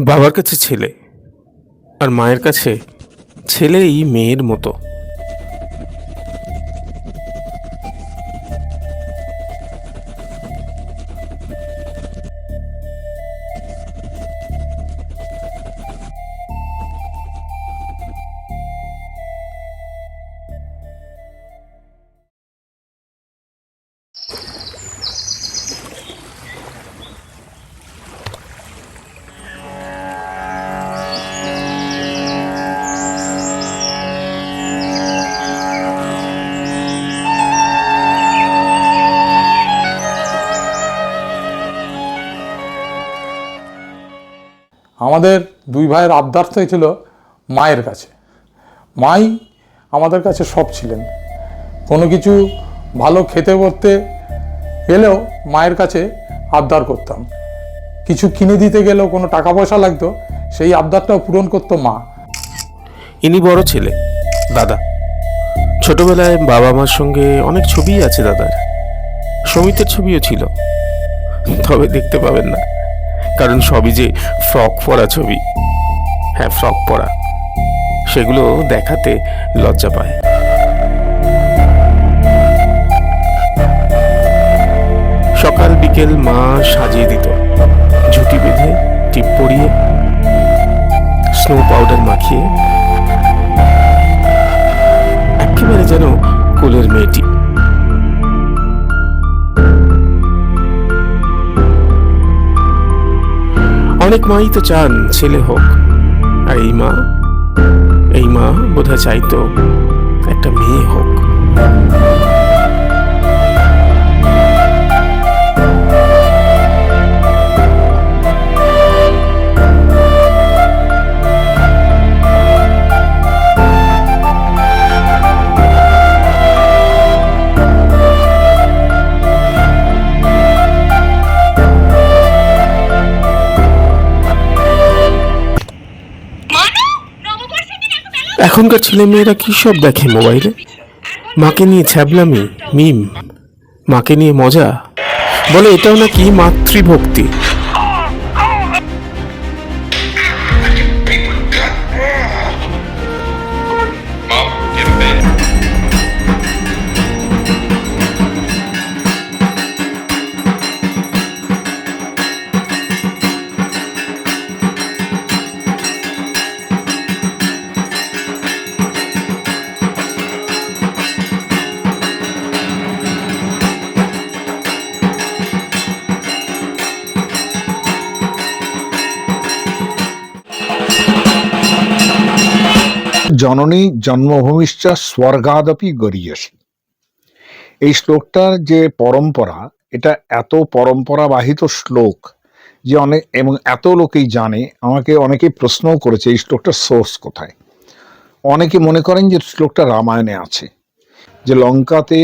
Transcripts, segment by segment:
বাবার কাছে ছেলে, আর মায়ের কাছে ছেলেই মেয়ের মতো। আমাদের দুই ভাইয়ের আবদার ছিল মায়ের কাছে। মাই আমাদের কাছে সব ছিলেন। কোনো কিছু ভালো খেতে করতে গেলেও মায়ের কাছে আবদার করতাম। কিছু কিনে দিতে গেলেও কোনো টাকা পয়সা লাগতো, সেই আবদারটাও পূরণ করতো মা। ইনি বড় ছেলে, দাদা। ছোটবেলায় বাবা মার সঙ্গে অনেক ছবিই আছে দাদার। সমিতের ছবিও ছিল, তবে দেখতে পাবেন না, কারণ সবই যে ফ্রক পরা ছবি। হ্যাঁ, ফ্রক পরা, সেগুলো দেখাতে লজ্জা পায়। সকাল বিকেল মা সাজিয়ে দিত, ঝুঁটি বেঁধে, টিপ পরিয়ে, স্নো পাউডার মাখিয়ে, একেবারে যেন কোলের মেয়েটি। অনেক মাই তো চান ছেলে হোক, আর এই মা বোধহয় চাইতো একটা মেয়ে হোক। এখনকার ছেলে মেয়েরা কি সব দেখে মোবাইলে? মাকে নিয়ে ছ্যাবলামি, মিম, মাকে নিয়ে মজা, বলে এটাও নাকি মাতৃভক্তি। জননী জন্মভূমিশ্চ স্বর্গাদপি গরীয়সী। এই শ্লোকটার যে পরম্পরা, এটা এত পরম্পরাবাহিত শ্লোক যে এবং এত লোকেই জানে। আমাকে অনেকেই প্রশ্নও করেছে এই শ্লোকটার সোর্স কোথায়। অনেকে মনে করেন যে শ্লোকটা রামায়ণে আছে, যে লঙ্কাতে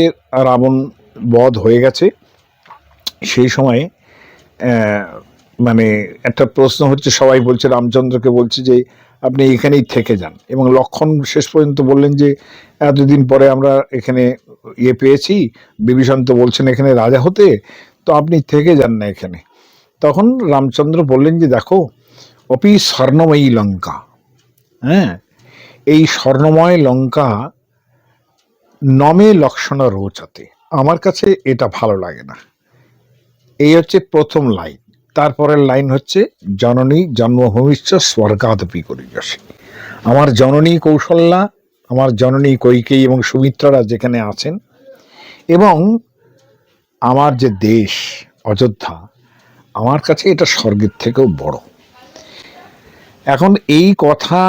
রাবণ বধ হয়ে গেছে, সেই সময়ে মানে একটা প্রশ্ন হচ্ছে, সবাই বলছে, রামচন্দ্রকে বলছে যে আপনি এখানেই থেকে যান, এবং লক্ষণ শেষ পর্যন্ত বললেন যে এতদিন পরে আমরা এখানে পেয়েছি, বিভীষণ তো বলছেন এখানে রাজা হতে, তো আপনি থেকে যান না এখানে। তখন রামচন্দ্র বললেন যে দেখো, অপি স্বর্ণময়ী লঙ্কা, হ্যাঁ, এই স্বর্ণময় লঙ্কা নমে লক্ষণ রোচতে, আমার কাছে এটা ভালো লাগে না। এই হচ্ছে প্রথম লাইন। তারপরের লাইন হচ্ছে জননী জন্মভূমিশ্চ স্বর্গাদপি গরীয়সী। আমার জননী কৌশল্যা, আমার জননী কৈকেয়ী এবং সুমিত্রারা যেখানে আছেন, এবং আমার যে দেশ অযোধ্যা, আমার কাছে এটা স্বর্গের থেকেও বড়। এখন এই কথা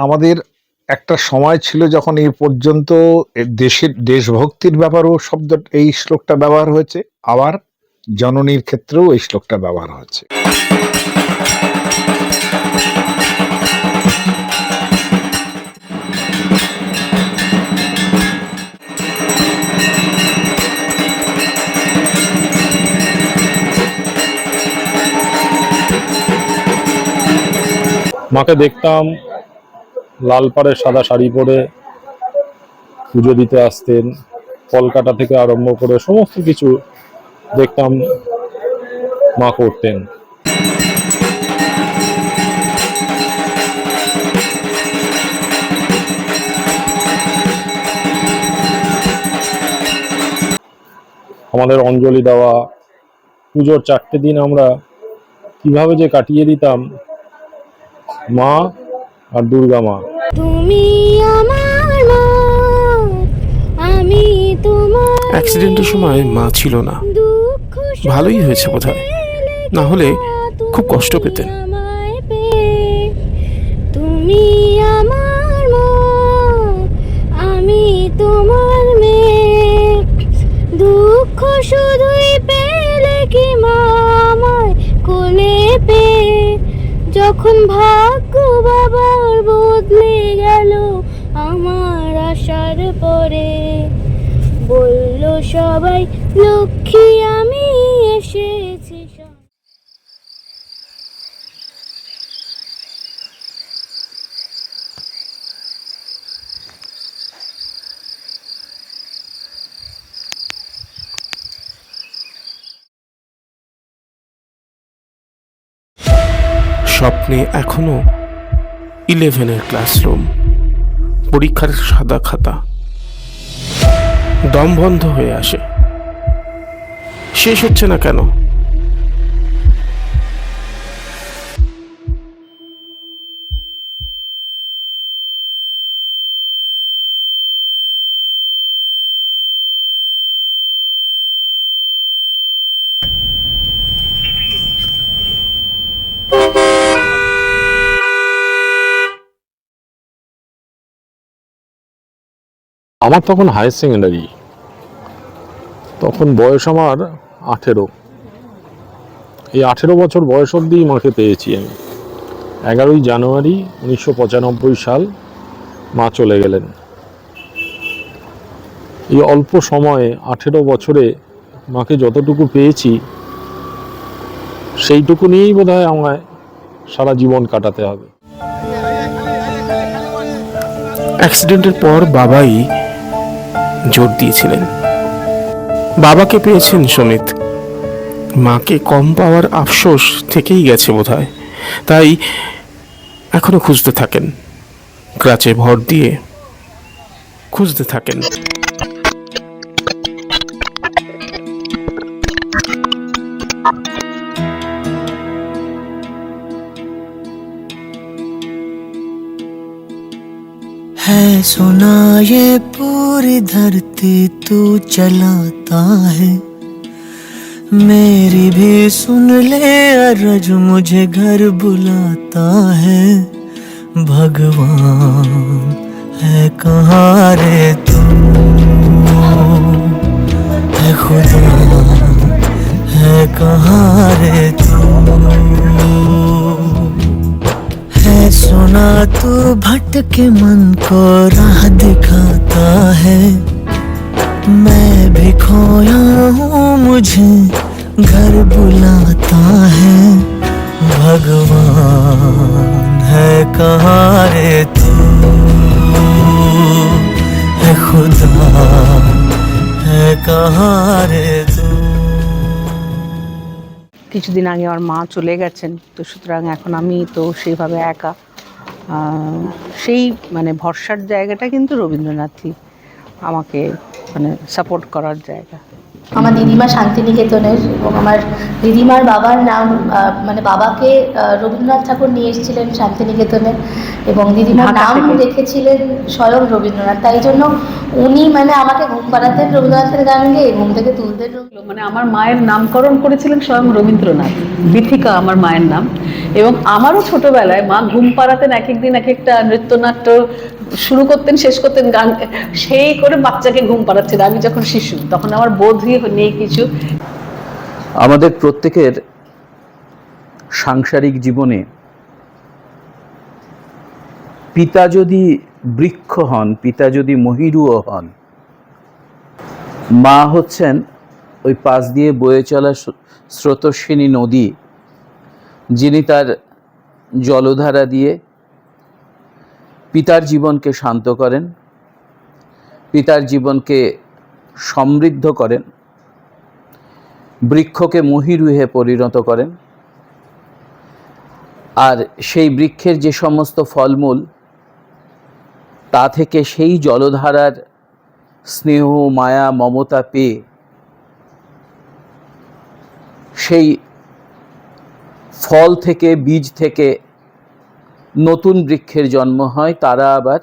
আমাদের একটা সময় ছিল যখন এই পর্যন্ত দেশভক্তির ব্যাপারেও শব্দ, এই শ্লোকটা ব্যবহার হয়েছে, আবার জননীর ক্ষেত্রেও এই শ্লোকটা ব্যবহার হচ্ছে। মাকে দেখতাম লাল পাড়ের সাদা শাড়ি পরে পুজো দিতে আসতেন, কলকাতা থেকে আরম্ভ করে সমস্ত কিছু দেখতাম মা করতেন। আমাদের অঞ্জলি দেওয়া, পুজোর 4টে দিন আমরা কিভাবে যে কাটিয়ে দিতাম মা আর দুর্গা মা। তুমি আমার মা, আমি তোমার অ্যাক্সিডেন্টের সময় মা ছিল না, দুঃখ ভালোই হয়েছে বোধহয়, না হলে খুব কষ্ট পেতেন। আমায় পেয়ে। তুমি আমার মা, আমি তোমার মেয়ে, দুঃখ শুধুই পেলে কি মা আমায় কোলে পেয়ে। যখন ভাগ্য বাবার বদলে গেল আমার আশার পরে, বলল সবাই লক্ষ্মী আমি এসেছি। স্বপ্নে এখনো 11-এর ক্লাসরুম, পরীক্ষার সাদা খাতা, দম বন্ধ হয়ে আসে, শেষ হচ্ছে না কেন? আমার তখন হায়ার সেকেন্ডারি, তখন বয়স আমার 18। এই 18 বছর বয়স অবধি মাকে পেয়েছি আমি। 11ই জানুয়ারি 1995 সাল মা চলে গেলেন। এই অল্প সময়ে 18 বছরে মাকে যতটুকু পেয়েছি সেইটুকু নিয়েই বোধহয় আমায় সারা জীবন কাটাতে হবে। অ্যাক্সিডেন্টের পর বাবাই জোর দিয়েছিলেন। বাবাকে পেয়েছেন সমিত, মাকে কম পাওয়ার আফসোস থেকেই গেছে বোধহয়, তাই এখনো খুঁজতে থাকেন, ক্রাচে ভর দিয়ে খুঁজতে থাকেন। है सुना ये पूरी धरती तू चलाता है, मेरी भी सुन ले अरज मुझे घर बुलाता है। भगवान है कहाँ रे तू, है खुदा है कहाँ रे तू। है सुना तू भटके मन को राह दिखाता है, मैं भी खोया हूँ मुझे घर बुलाता है। भगवान है कहाँ रे तू, है खुदा है कहाँ रे तू। কিছুদিন আগে আমার মা চলে গেছেন, তো সুতরাং এখন আমি তো সেইভাবে একা। সেই মানে ভরসার জায়গাটা কিন্তু রবীন্দ্রনাথই আমাকে মানে সাপোর্ট করার জায়গা। আমার দিদিমা শান্তিনিকেতনের, এবং আমার দিদিমার বাবার নাম মানে বাবাকে রবীন্দ্রনাথ ঠাকুর নিয়ে এসেছিলেন শান্তিনিকেতনে, এবং দিদিমার ঢাকা নাম থেকে। রেখেছিলেন স্বয়ং রবীন্দ্রনাথ। তাই জন্য উনি মানে আমাকে ঘুম পাড়াতেন রবীন্দ্রনাথের গান গেয়ে, ঘুম থেকে তুলতেন। মানে আমার মায়ের নামকরণ করেছিলেন স্বয়ং রবীন্দ্রনাথ, বিথিকা আমার মায়ের নাম। এবং আমারও ছোটবেলায় মা ঘুম পাড়াতেন, এক একদিন এক একটা নৃত্যনাট্য শুরু করতেন, শেষ করতেন গান, সেই করে বাচ্চাকে ঘুম পাড়াচ্ছেন। আমি যখন শিশু, তখন আমার বোধই নেই কিছু। আমাদের প্রত্যেকের সাংসারিক জীবনে পিতা যদি বৃক্ষ হন, পিতা যদি মহিরুও হন, মা হচ্ছেন ওই পাশ দিয়ে বয়ে চলা স্রোতস্বিনী নদী, যিনি তার জলধারা দিয়ে পিতার জীবনকে শান্ত করেন, পিতার জীবনকে সমৃদ্ধ করেন, বৃক্ষকে মহিরুহে পরিণত করেন। আর সেই বৃক্ষের যে সমস্ত ফলমূল, তা থেকে সেই জলধারার স্নেহ মায়া মমতা পেয়ে সেই ফল থেকে, বীজ থেকে নতুন বৃক্ষের জন্ম হয়, তারা আবার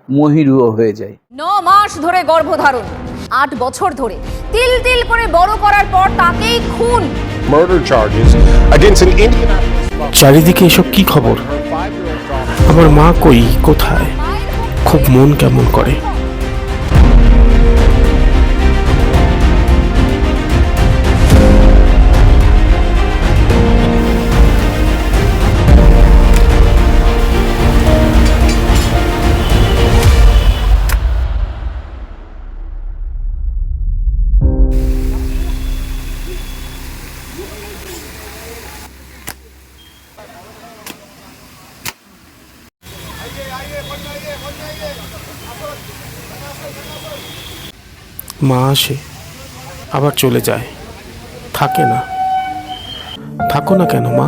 মহীরুহ হয়ে যায়। 9 মাস ধরে গর্ভধারণ, 8 বছর ধরে তিল তিল করে বড় করার পর তাকেই খুন। Murder charges against an Indian. চারিদিকে এসব কি খবর? আমার মা কই, কোথায়? খুব মন কেমন করে। মা আসে, আবার চলে যায়, থাকে না। থাকো না কেন মা?